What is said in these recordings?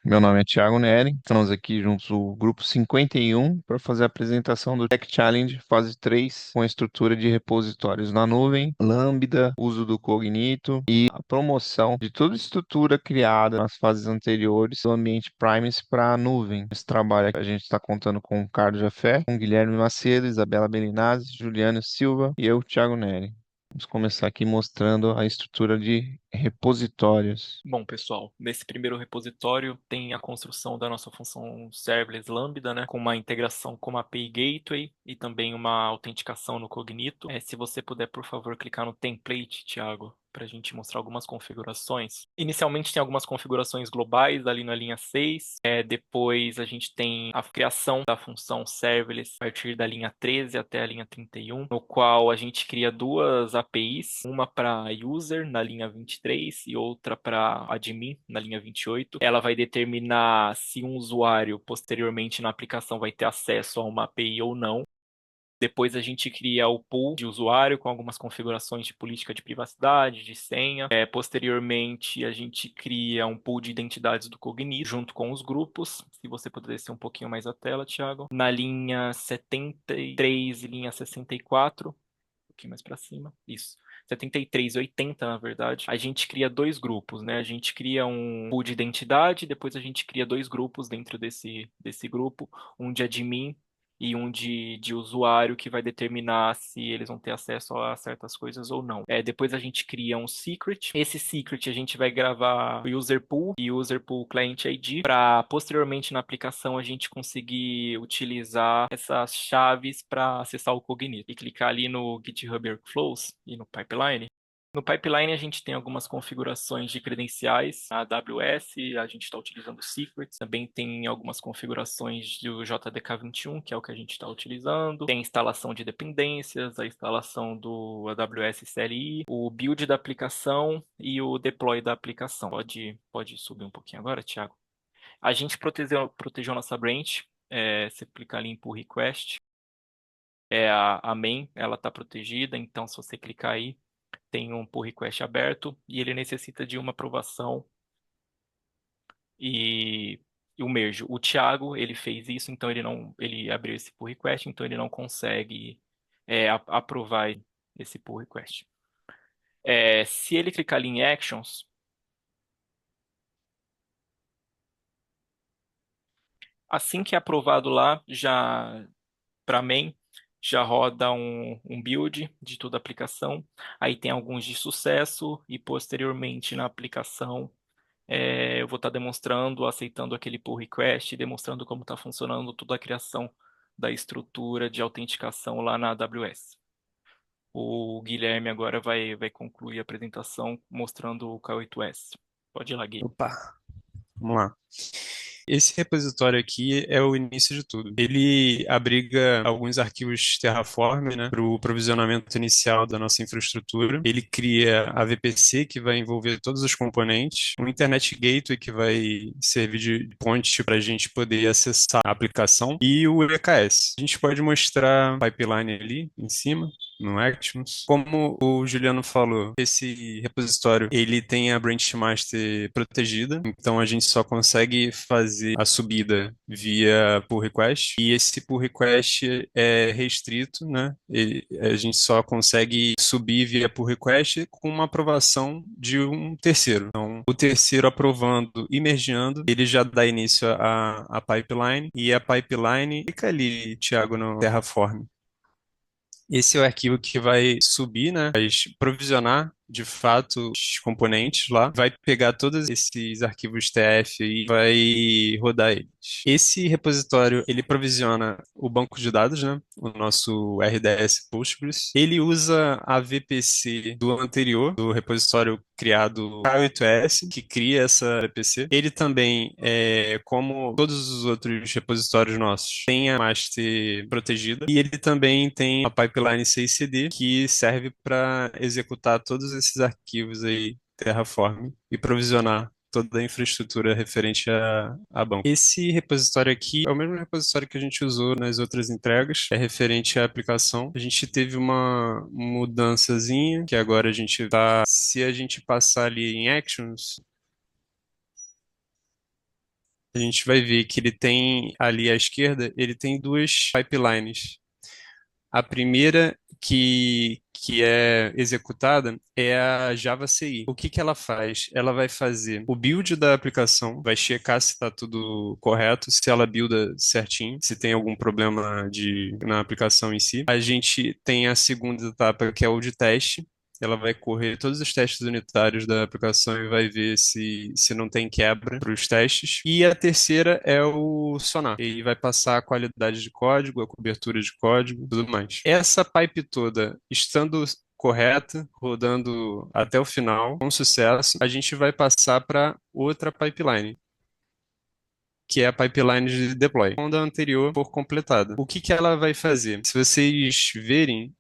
Meu nome é Thiago Neri, estamos aqui juntos o grupo 51 para fazer a apresentação do Tech Challenge fase 3 com a estrutura de repositórios na nuvem, Lambda, uso do Cognito e a promoção de toda a estrutura criada nas fases anteriores do ambiente Primes para a nuvem. Esse trabalho aqui a gente está contando com o Carlos Jafé, com Guilherme Macedo, Isabela Belinazzi, Juliano Silva e eu, Thiago Neri. Vamos começar aqui mostrando a estrutura de repositórios. Bom, pessoal, nesse primeiro repositório tem a construção da nossa função serverless Lambda, né, com uma integração com uma API Gateway e também uma autenticação no Cognito. Se você puder, por favor, clicar no template, Thiago, para a gente mostrar algumas configurações. Inicialmente tem algumas configurações globais ali na linha 6. Depois a gente tem a criação da função serverless a partir da linha 13 até a linha 31, no qual a gente cria duas APIs, uma para user na linha 23 e outra para admin na linha 28. Ela vai determinar se um usuário posteriormente na aplicação vai ter acesso a uma API ou não. Depois a gente cria o pool de usuário com algumas configurações de política de privacidade, de senha. Posteriormente, a gente cria um pool de identidades do Cognito junto com os grupos. Se você puder descer um pouquinho mais a tela, Thiago. Na linha 73 e linha 64, um pouquinho mais para cima. Isso. 73 e 80, na verdade, a gente cria dois grupos, né? A gente cria um pool de identidade, depois a gente cria dois grupos dentro desse grupo, um de admin e um de usuário que vai determinar se eles vão ter acesso a certas coisas ou não. Depois a gente cria um secret. Esse secret a gente vai gravar o user pool e user pool client ID para posteriormente na aplicação a gente conseguir utilizar essas chaves para acessar o Cognito e clicar ali no GitHub Workflows e no pipeline. No pipeline, a gente tem algumas configurações de credenciais. Na AWS, a gente está utilizando secrets. Também tem algumas configurações do JDK21, que é o que a gente está utilizando. Tem a instalação de dependências, a instalação do AWS CLI, o build da aplicação e o deploy da aplicação. Pode subir um pouquinho agora, Thiago? A gente protegeu nossa branch. Você clicar ali em pull request. A main, ela está protegida, então se você clicar aí, tem um pull request aberto e ele necessita de uma aprovação e, e o merge. O Thiago, ele fez isso, então ele abriu esse pull request, então ele não consegue aprovar esse pull request. Se ele clicar ali em Actions, assim que é aprovado lá, já para main, já roda um build de toda a aplicação. Aí tem alguns de sucesso e posteriormente na aplicação eu vou estar demonstrando, aceitando aquele pull request, demonstrando como está funcionando toda a criação da estrutura de autenticação lá na AWS. O Guilherme agora vai concluir a apresentação mostrando o K8s. Pode ir lá, Gui. Opa, vamos lá. Esse repositório aqui é o início de tudo. Ele abriga alguns arquivos Terraform, né, para o provisionamento inicial da nossa infraestrutura. Ele cria a VPC, que vai envolver todos os componentes, um Internet Gateway, que vai servir de ponte para a gente poder acessar a aplicação, e o EKS. A gente pode mostrar a pipeline ali em cima no Actions. Como o Juliano falou, esse repositório ele tem a branch master protegida, então a gente só consegue fazer a subida via pull request e esse pull request é restrito, né? A gente só consegue subir via pull request com uma aprovação de um terceiro. Então, o terceiro aprovando e mergeando, ele já dá início à pipeline e a pipeline fica ali, Thiago, no Terraform. Esse é o arquivo que vai subir, né? Vai provisionar de fato os componentes lá, vai pegar todos esses arquivos TF e vai rodar eles. Esse repositório, ele provisiona o banco de dados, né? O nosso RDS Postgres. Ele usa a VPC do anterior, do repositório criado K8s, que cria essa VPC. Ele também, como todos os outros repositórios nossos, tem a master protegida e ele também tem a pipeline CI/CD que serve para executar todos esses arquivos aí Terraform e provisionar toda a infraestrutura referente a banco. Esse repositório aqui é o mesmo repositório que a gente usou nas outras entregas, é referente à aplicação. A gente teve uma mudançazinha, que agora a gente tá, se a gente passar ali em Actions, a gente vai ver que ele tem ali à esquerda, ele tem duas pipelines. A primeira que é executada é a Java CI. O que que ela faz? Ela vai fazer o build da aplicação, vai checar se está tudo correto, se ela builda certinho, se tem algum problema na aplicação em si. A gente tem a segunda etapa, que é o de teste. Ela vai correr todos os testes unitários da aplicação e vai ver se não tem quebra para os testes. E a terceira é o sonar. Ele vai passar a qualidade de código, a cobertura de código, tudo mais. Essa pipe toda, estando correta, rodando até o final, com sucesso, a gente vai passar para outra pipeline, que é a pipeline de deploy, quando a anterior for completada. O que que ela vai fazer? Se vocês verem,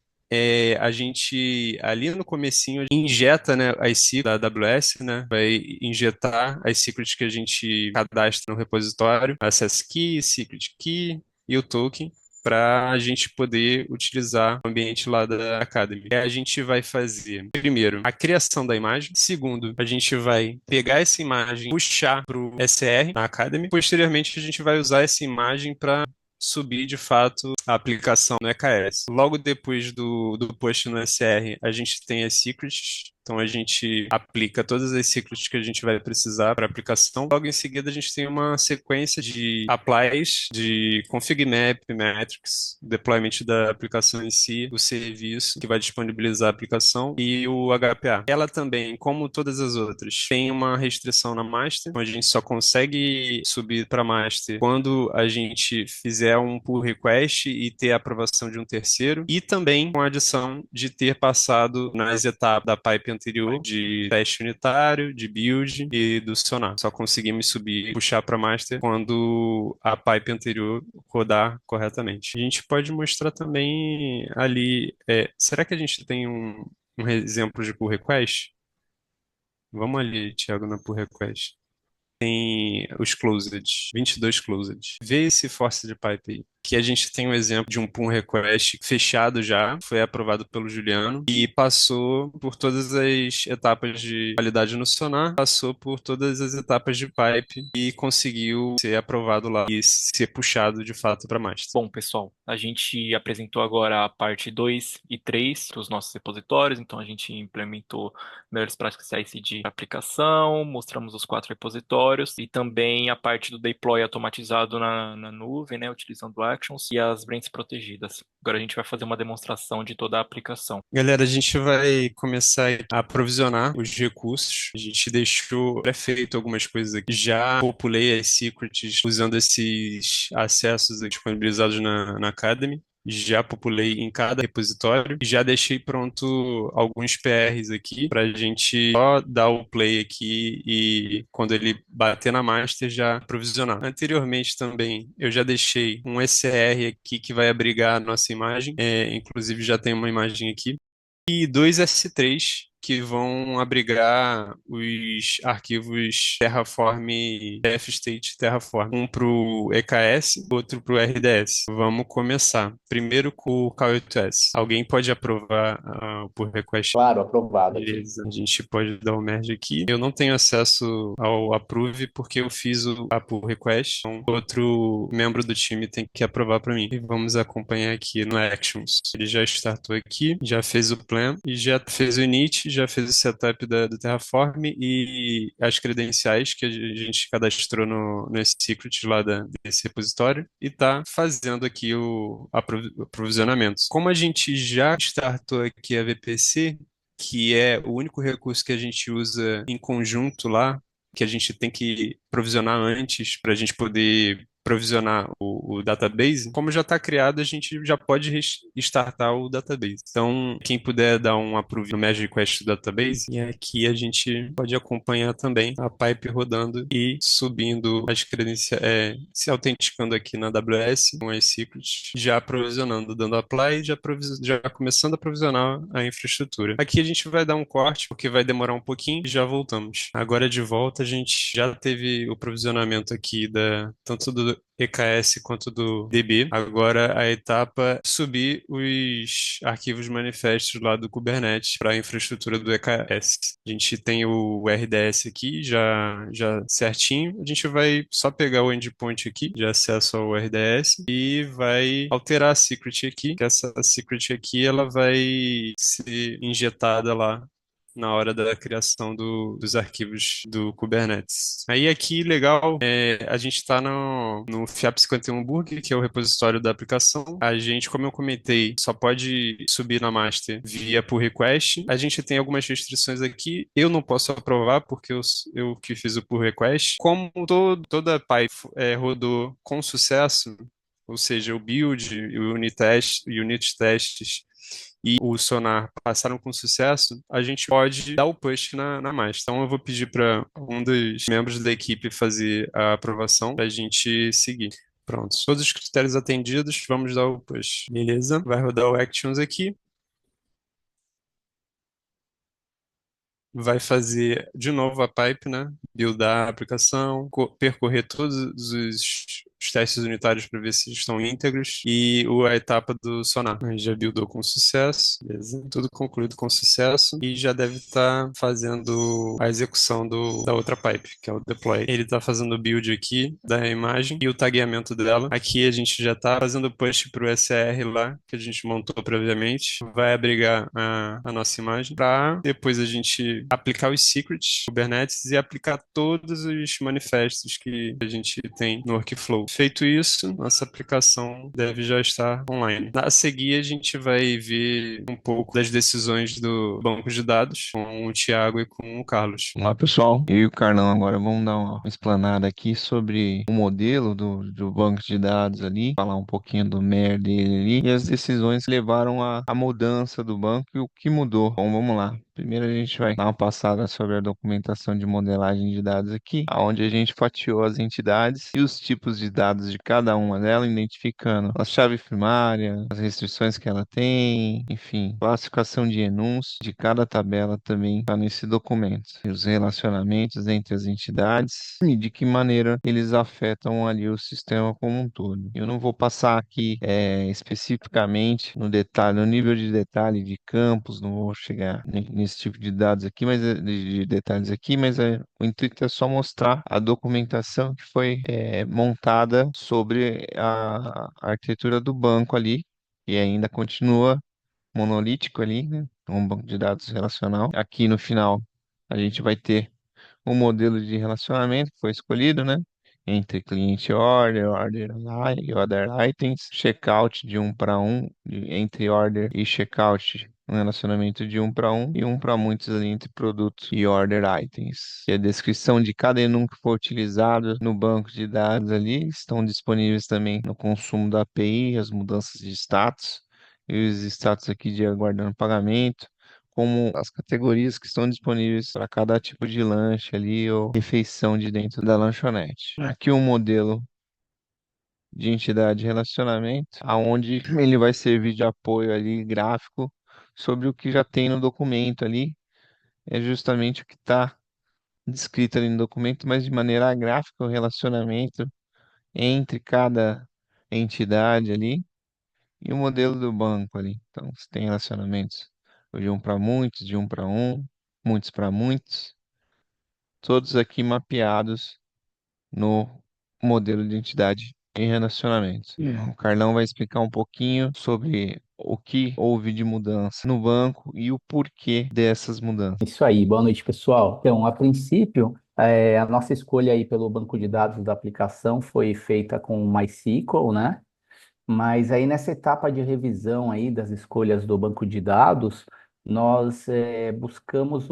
a gente ali no comecinho injeta, né, as secrets da AWS, né, vai injetar as secrets que a gente cadastra no repositório, access key, secret key e o token, para a gente poder utilizar o ambiente lá da Academy. A gente vai fazer, primeiro, a criação da imagem. Segundo, a gente vai pegar essa imagem, puxar para o SR na Academy. Posteriormente, a gente vai usar essa imagem para subir de fato a aplicação no EKS. Logo depois do push no SR, a gente tem as secrets. Então a gente aplica todas as secrets que a gente vai precisar para a aplicação. Logo em seguida, a gente tem uma sequência de applies, de config map, metrics, deployment da aplicação em si, o serviço que vai disponibilizar a aplicação e o HPA. Ela também, como todas as outras, tem uma restrição na master, onde a gente só consegue subir para master quando a gente fizer um pull request e ter a aprovação de um terceiro, e também com a adição de ter passado nas etapas da pipe anterior de teste unitário, de build e do sonar. Só conseguimos subir e puxar para master quando a pipe anterior rodar corretamente. A gente pode mostrar também ali, será que a gente tem um exemplo de pull request? Vamos ali, Thiago, na pull request. Tem os closed, 22 closed. Vê esse force de pipe aí. Que a gente tem um exemplo de um pull request fechado já, foi aprovado pelo Juliano e passou por todas as etapas de validade no Sonar, passou por todas as etapas de pipe e conseguiu ser aprovado lá e ser puxado de fato para master. Bom, pessoal, a gente apresentou agora a parte 2 e 3 dos nossos repositórios, então a gente implementou melhores práticas CI/CD para aplicação, mostramos os 4 repositórios e também a parte do deploy automatizado na nuvem, né, utilizando actions e as branches protegidas. Agora a gente vai fazer uma demonstração de toda a aplicação. Galera, a gente vai começar a provisionar os recursos. A gente deixou pré-feito algumas coisas aqui. Já populei as secrets usando esses acessos disponibilizados na Academy. Já populei em cada repositório e já deixei pronto alguns PRs aqui para a gente só dar o play aqui e quando ele bater na master já provisionar. Anteriormente também eu já deixei um SR aqui que vai abrigar a nossa imagem, inclusive já tem uma imagem aqui, e dois S3 que vão abrigar os arquivos Terraform F-State Terraform, um para o EKS, outro para o RDS. Vamos começar. Primeiro com o K8S. Alguém pode aprovar o pull request? Claro, aprovado aqui. Beleza, a gente pode dar o merge aqui. Eu não tenho acesso ao approve porque eu fiz a pull request. Então, outro membro do time tem que aprovar para mim. E vamos acompanhar aqui no Actions. Ele já startou aqui, já fez o plan e já fez o init, já fez o setup do Terraform e as credenciais que a gente cadastrou nesse secret lá desse repositório e está fazendo aqui o aprovisionamento. Como a gente já startou aqui a VPC, que é o único recurso que a gente usa em conjunto lá, que a gente tem que provisionar antes para a gente poder provisionar o database. Como já está criado, a gente já pode startar o database. Então, quem puder dar um approve no merge request do database, e aqui a gente pode acompanhar também a pipe rodando e subindo as credenciais, se autenticando aqui na AWS com as secrets, já provisionando, dando apply, já começando a provisionar a infraestrutura. Aqui a gente vai dar um corte, porque vai demorar um pouquinho e já voltamos. Agora de volta, a gente já teve o provisionamento aqui tanto do EKS quanto do DB. Agora a etapa é subir os arquivos manifestos lá do Kubernetes para a infraestrutura do EKS. A gente tem o RDS aqui já certinho. A gente vai só pegar o endpoint aqui de acesso ao RDS e vai alterar a secret aqui, que essa secret aqui ela vai ser injetada lá na hora da criação dos arquivos do Kubernetes. Aí aqui, legal, a gente está no FIAP 51 Burg, que é o repositório da aplicação. A gente, como eu comentei, só pode subir na master via pull request. A gente tem algumas restrições aqui. Eu não posso aprovar porque eu que fiz o pull request. Como toda a pipe rodou com sucesso, ou seja, o build, o unit tests e o Sonar passaram com sucesso, a gente pode dar o push na master. Então eu vou pedir para um dos membros da equipe fazer a aprovação para a gente seguir. Pronto, todos os critérios atendidos, vamos dar o push. Beleza? Vai rodar o Actions aqui. Vai fazer de novo a pipe, né? Buildar a aplicação, percorrer todos os testes unitários para ver se estão íntegros e a etapa do sonar. A gente já buildou com sucesso, beleza? Tudo concluído com sucesso e já deve estar fazendo a execução da outra pipe, que é o deploy. Ele está fazendo o build aqui da imagem e o tagueamento dela. Aqui a gente já está fazendo push para o SR lá, que a gente montou previamente. Vai abrigar a nossa imagem para depois a gente aplicar os secrets Kubernetes e aplicar todos os manifestos que a gente tem no workflow. Feito isso, nossa aplicação deve já estar online. A seguir, a gente vai ver um pouco das decisões do banco de dados com o Thiago e com o Carlos. Olá, pessoal. Eu e o Carlão agora vamos dar uma explanada aqui sobre o modelo do banco de dados ali, falar um pouquinho do MER dele ali e as decisões que levaram à mudança do banco e o que mudou. Bom, vamos lá. Primeiro a gente vai dar uma passada sobre a documentação de modelagem de dados aqui, onde a gente fatiou as entidades e os tipos de dados de cada uma delas, identificando a chave primária, as restrições que ela tem, enfim, classificação de enums de cada tabela também está nesse documento. E os relacionamentos entre as entidades e de que maneira eles afetam ali o sistema como um todo. Eu não vou passar aqui especificamente no detalhe, no nível de detalhe de campos, não vou chegar nesse tipo de dados aqui, mas de detalhes aqui, mas o intuito é só mostrar a documentação que foi montada sobre a arquitetura do banco ali, e ainda continua monolítico ali, né? Um banco de dados relacional. Aqui no final a gente vai ter o modelo de relacionamento que foi escolhido, né? Entre cliente order, order items, checkout de um para um, entre order e checkout, um relacionamento de um para um e um para muitos ali entre produto e order items. E a descrição de cada enum que for utilizado no banco de dados ali estão disponíveis também no consumo da API, as mudanças de status e os status aqui de aguardando pagamento, como as categorias que estão disponíveis para cada tipo de lanche ali ou refeição de dentro da lanchonete. Aqui um modelo de entidade de relacionamento, aonde ele vai servir de apoio ali gráfico sobre o que já tem no documento ali, é justamente o que está descrito ali no documento, mas de maneira gráfica o relacionamento entre cada entidade ali e o modelo do banco ali. Então, você tem relacionamentos de um para muitos, de um para um, muitos para muitos, todos aqui mapeados no modelo de entidade e relacionamentos. O Carlão vai explicar um pouquinho sobre o que houve de mudança no banco e o porquê dessas mudanças. Isso aí, boa noite, pessoal. Então, a princípio, a nossa escolha aí pelo banco de dados da aplicação foi feita com o MySQL, né? Mas aí nessa etapa de revisão aí das escolhas do banco de dados, nós buscamos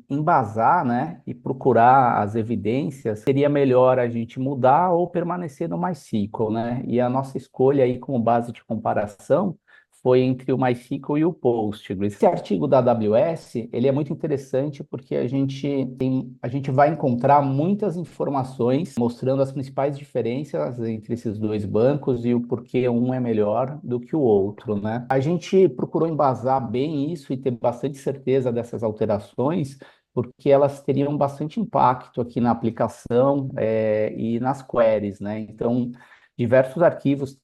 embasar, né, e procurar as evidências. Seria melhor a gente mudar ou permanecer no MySQL, né? E a nossa escolha aí como base de comparação foi entre o MySQL e o Postgres. Esse artigo da AWS, ele é muito interessante porque a gente vai encontrar muitas informações mostrando as principais diferenças entre esses dois bancos e o porquê um é melhor do que o outro, né? A gente procurou embasar bem isso e ter bastante certeza dessas alterações porque elas teriam bastante impacto aqui na aplicação e nas queries, né? Então, diversos arquivos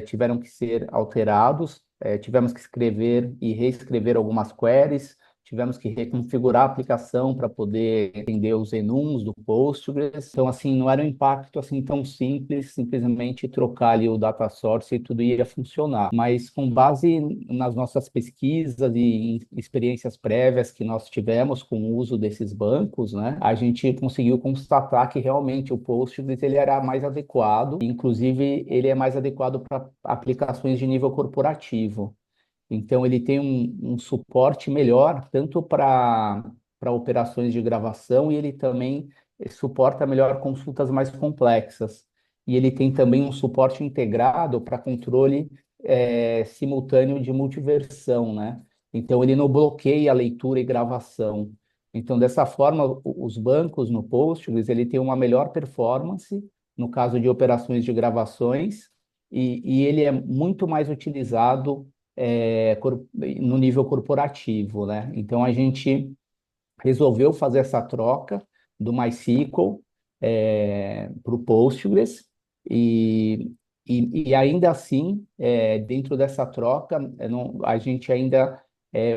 tiveram que ser alterados, tivemos que escrever e reescrever algumas queries, tivemos que reconfigurar a aplicação para poder entender os enums do Postgres. Então, assim, não era um impacto assim tão simples, simplesmente trocar ali o data source e tudo ia funcionar. Mas com base nas nossas pesquisas e em experiências prévias que nós tivemos com o uso desses bancos, né, a gente conseguiu constatar que realmente o Postgres ele era mais adequado, inclusive ele é mais adequado para aplicações de nível corporativo. Então, ele tem um suporte melhor, tanto para operações de gravação, e ele também suporta melhor consultas mais complexas. E ele tem também um suporte integrado para controle simultâneo de multiversão, né? Então, ele não bloqueia a leitura e gravação. Então, dessa forma, os bancos no Postgres, ele tem uma melhor performance no caso de operações de gravações, e ele é muito mais utilizado no nível corporativo, né? Então a gente resolveu fazer essa troca do MySQL para o Postgres e, e ainda assim, dentro dessa troca, a gente ainda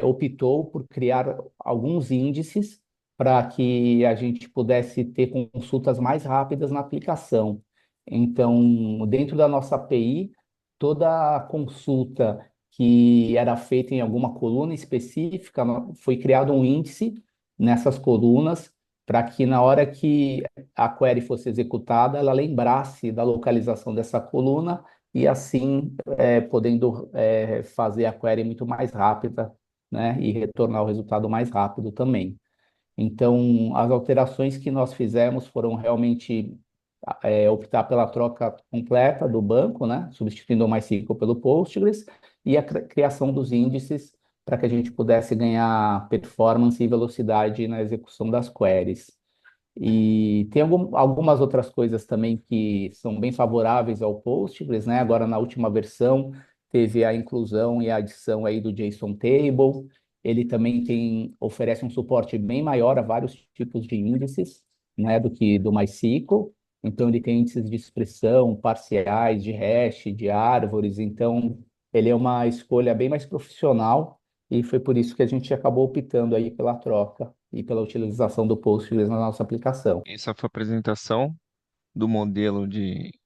optou por criar alguns índices para que a gente pudesse ter consultas mais rápidas na aplicação. Então, dentro da nossa API, toda consulta que era feita em alguma coluna específica, foi criado um índice nessas colunas para que na hora que a query fosse executada, ela lembrasse da localização dessa coluna e assim podendo fazer a query muito mais rápida, né, e retornar o resultado mais rápido também. Então, as alterações que nós fizemos foram realmente optar pela troca completa do banco, né, substituindo o MySQL pelo Postgres, e a criação dos índices para que a gente pudesse ganhar performance e velocidade na execução das queries. E tem algumas outras coisas também que são bem favoráveis ao Postgres, né? Agora, na última versão, teve a inclusão e a adição aí do JSON Table. Ele também oferece um suporte bem maior a vários tipos de índices, né, do que do MySQL. Então, ele tem índices de expressão, parciais, de hash, de árvores. Então, ele é uma escolha bem mais profissional e foi por isso que a gente acabou optando aí pela troca e pela utilização do Postgres na nossa aplicação. Essa foi a apresentação do modelo de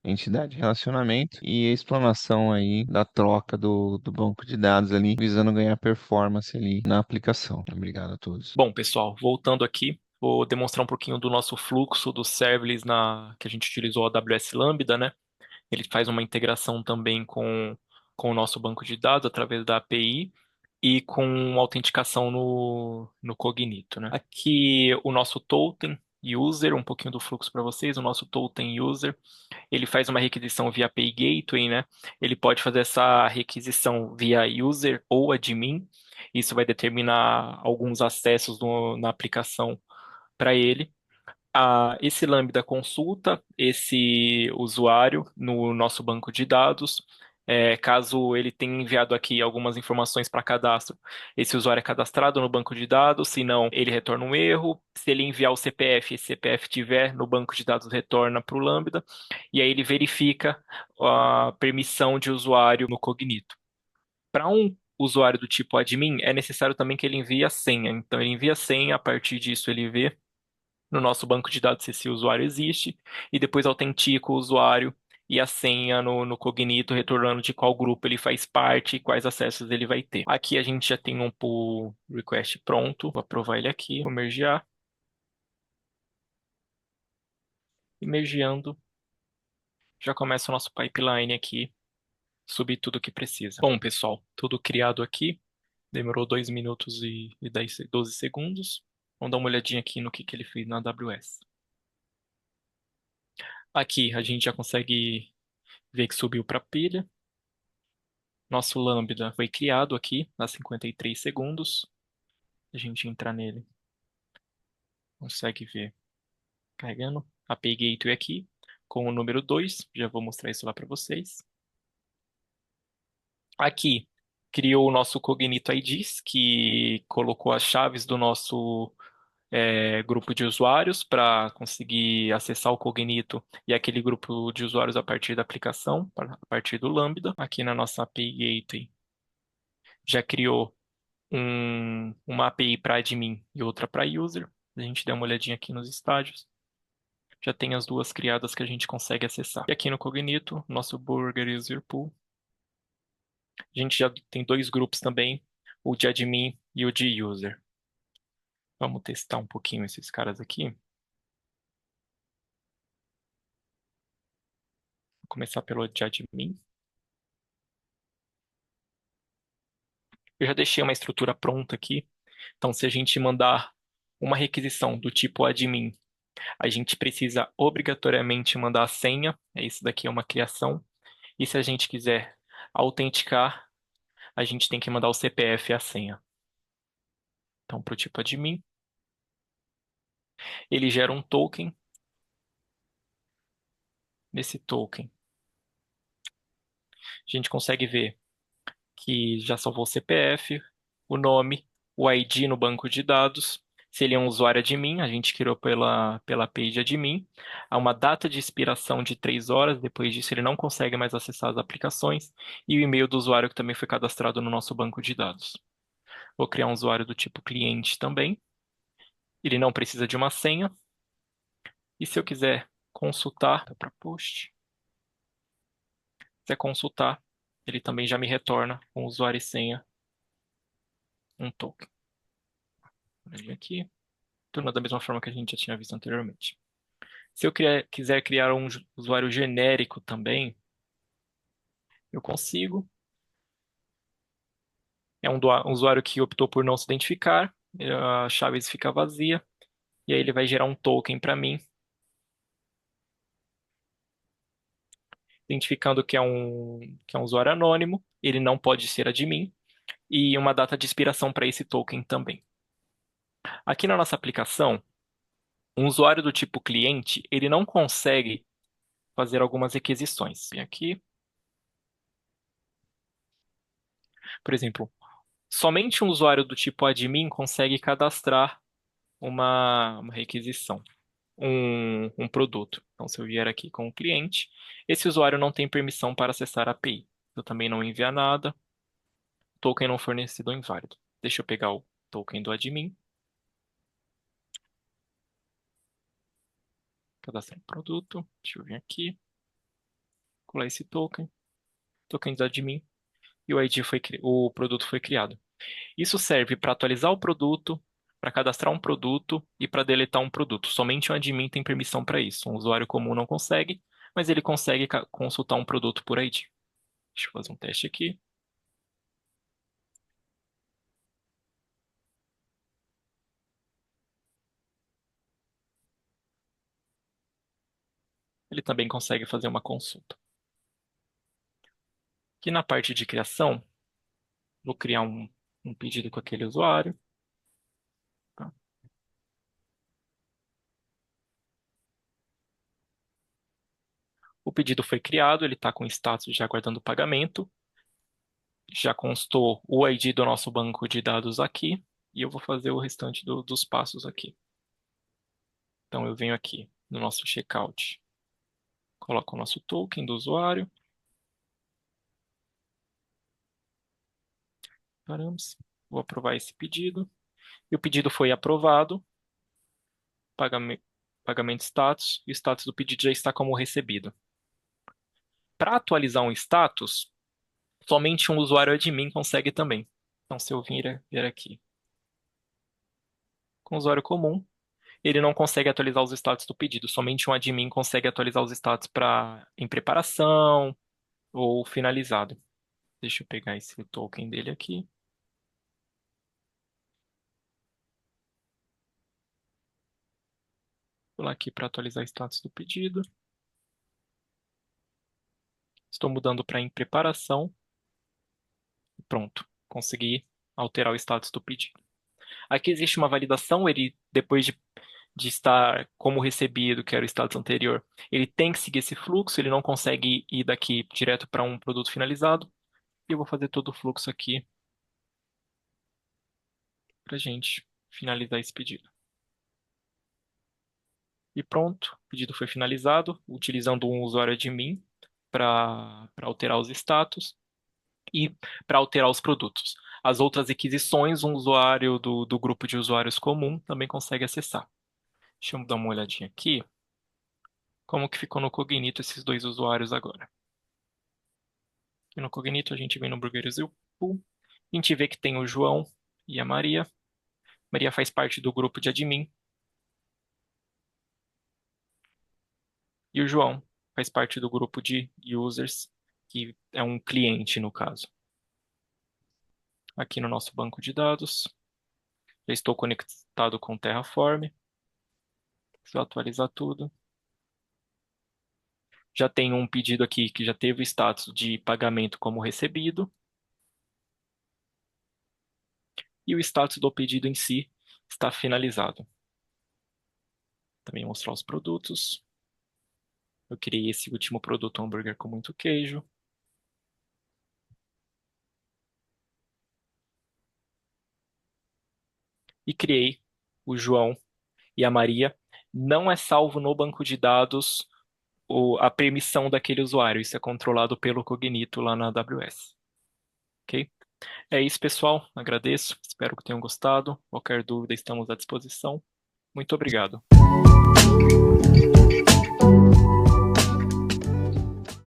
entidade de relacionamento e a explanação aí da troca do banco de dados ali, visando ganhar performance ali na aplicação. Obrigado a todos. Bom, pessoal, voltando aqui, vou demonstrar um pouquinho do nosso fluxo do serverless que a gente utilizou a AWS Lambda, né? Ele faz uma integração também com o nosso banco de dados através da API e com autenticação no Cognito, né? Aqui o nosso token user, um pouquinho do fluxo para vocês, o nosso token user, ele faz uma requisição via API Gateway, né? Ele pode fazer essa requisição via user ou admin. Isso vai determinar alguns acessos na aplicação para ele. Esse Lambda consulta esse usuário no nosso banco de dados. Caso ele tenha enviado aqui algumas informações para cadastro, esse usuário é cadastrado no banco de dados, se não, ele retorna um erro. Se ele enviar o CPF, esse CPF tiver no banco de dados, retorna para o Lambda, e aí ele verifica a permissão de usuário no Cognito. Para um usuário do tipo admin, é necessário também que ele envie a senha. Então, ele envia a senha, a partir disso ele vê no nosso banco de dados se esse usuário existe, e depois autentica o usuário e a senha no Cognito, retornando de qual grupo ele faz parte e quais acessos ele vai ter. Aqui a gente já tem um pull request pronto, vou aprovar ele aqui, vou mergear. E mergeando, já começa o nosso pipeline aqui, subir tudo que precisa. Bom, pessoal, tudo criado aqui, demorou 2 minutos e 12 segundos. Vamos dar uma olhadinha aqui no que ele fez na AWS. Aqui a gente já consegue ver que subiu para a pilha. Nosso Lambda foi criado aqui há 53 segundos. A gente entrar nele, consegue ver carregando. API Gateway aqui, com o número 2. Já vou mostrar isso lá para vocês. Aqui, criou o nosso Cognito IDs, que colocou as chaves do nosso grupo de usuários para conseguir acessar o Cognito e aquele grupo de usuários a partir da aplicação, a partir do Lambda. Aqui na nossa API Gateway já criou uma API para admin e outra para user. A gente dá uma olhadinha aqui nos estágios. Já tem as duas criadas que a gente consegue acessar. E aqui no Cognito, nosso Burger User Pool, a gente já tem dois grupos também, o de admin e o de user. Vamos testar um pouquinho esses caras aqui. Vou começar pelo de admin. Eu já deixei uma estrutura pronta aqui. Então, se a gente mandar uma requisição do tipo admin, a gente precisa obrigatoriamente mandar a senha. Isso daqui é uma criação. E se a gente quiser autenticar, a gente tem que mandar o CPF e a senha. Então, para o tipo admin, ele gera um token. Nesse token, a gente consegue ver que já salvou o CPF, o nome, o ID no banco de dados. Se ele é um usuário admin, a gente criou pela API de admin. Há uma data de expiração de 3 horas, depois disso ele não consegue mais acessar as aplicações. E o e-mail do usuário que também foi cadastrado no nosso banco de dados. Vou criar um usuário do tipo cliente também. Ele não precisa de uma senha. E se eu quiser consultar, para post, quiser consultar, ele também já me retorna com usuário e senha um token. Vou vir aqui, torna da mesma forma que a gente já tinha visto anteriormente. Se eu quiser criar um usuário genérico também, eu consigo. É um usuário que optou por não se identificar, a chave fica vazia, e aí ele vai gerar um token para mim, identificando que é um usuário anônimo, ele não pode ser admin, e uma data de expiração para esse token também. Aqui na nossa aplicação, um usuário do tipo cliente, ele não consegue fazer algumas requisições. Vem aqui, por exemplo, somente um usuário do tipo admin consegue cadastrar uma requisição, um produto. Então, se eu vier aqui com o cliente, esse usuário não tem permissão para acessar a API. Eu também não enviar nada, token não fornecido ou inválido. Deixa eu pegar o token do admin, cadastrar um produto, deixa eu vir aqui, colar esse token do admin, e o produto foi criado. Isso serve para atualizar o produto, para cadastrar um produto e para deletar um produto. Somente um admin tem permissão para isso. Um usuário comum não consegue, mas ele consegue consultar um produto por ID. Deixa eu fazer um teste aqui. Ele também consegue fazer uma consulta. Aqui na parte de criação, vou criar um pedido com aquele usuário. Tá? O pedido foi criado, ele está com status já aguardando o pagamento. Já constou o ID do nosso banco de dados aqui. E eu vou fazer o restante dos passos aqui. Então eu venho aqui no nosso checkout, coloco o nosso token do usuário. Paramos. Vou aprovar esse pedido. E o pedido foi aprovado. Pagamento status. E o status do pedido já está como recebido. Para atualizar um status, somente um usuário admin consegue também. Então, se eu vir aqui com o usuário comum, ele não consegue atualizar os status do pedido. Somente um admin consegue atualizar os status em preparação ou finalizado. Deixa eu pegar esse token dele aqui. Vou lá aqui para atualizar o status do pedido. Estou mudando para em preparação. Pronto, consegui alterar o status do pedido. Aqui existe uma validação, ele depois de estar como recebido, que era o status anterior, ele tem que seguir esse fluxo, ele não consegue ir daqui direto para um produto finalizado. E eu vou fazer todo o fluxo aqui para gente finalizar esse pedido. E pronto, o pedido foi finalizado, utilizando um usuário admin para alterar os status e para alterar os produtos. As outras requisições, um usuário do grupo de usuários comum também consegue acessar. Deixa eu dar uma olhadinha aqui. Como que ficou no Cognito esses dois usuários agora? Aqui no Cognito a gente vem no Burgerizil Pool. A gente vê que tem o João e a Maria. Maria faz parte do grupo de admin. E o João faz parte do grupo de users, que é um cliente no caso. Aqui no nosso banco de dados. Já estou conectado com o Terraform. Deixa eu atualizar tudo. Já tem um pedido aqui que já teve o status de pagamento como recebido. E o status do pedido em si está finalizado. Também mostrar os produtos. Eu criei esse último produto, hambúrguer com muito queijo. E criei o João e a Maria. Não é salvo no banco de dados a permissão daquele usuário. Isso é controlado pelo Cognito lá na AWS. Ok? É isso, pessoal. Agradeço. Espero que tenham gostado. Qualquer dúvida, estamos à disposição. Muito obrigado.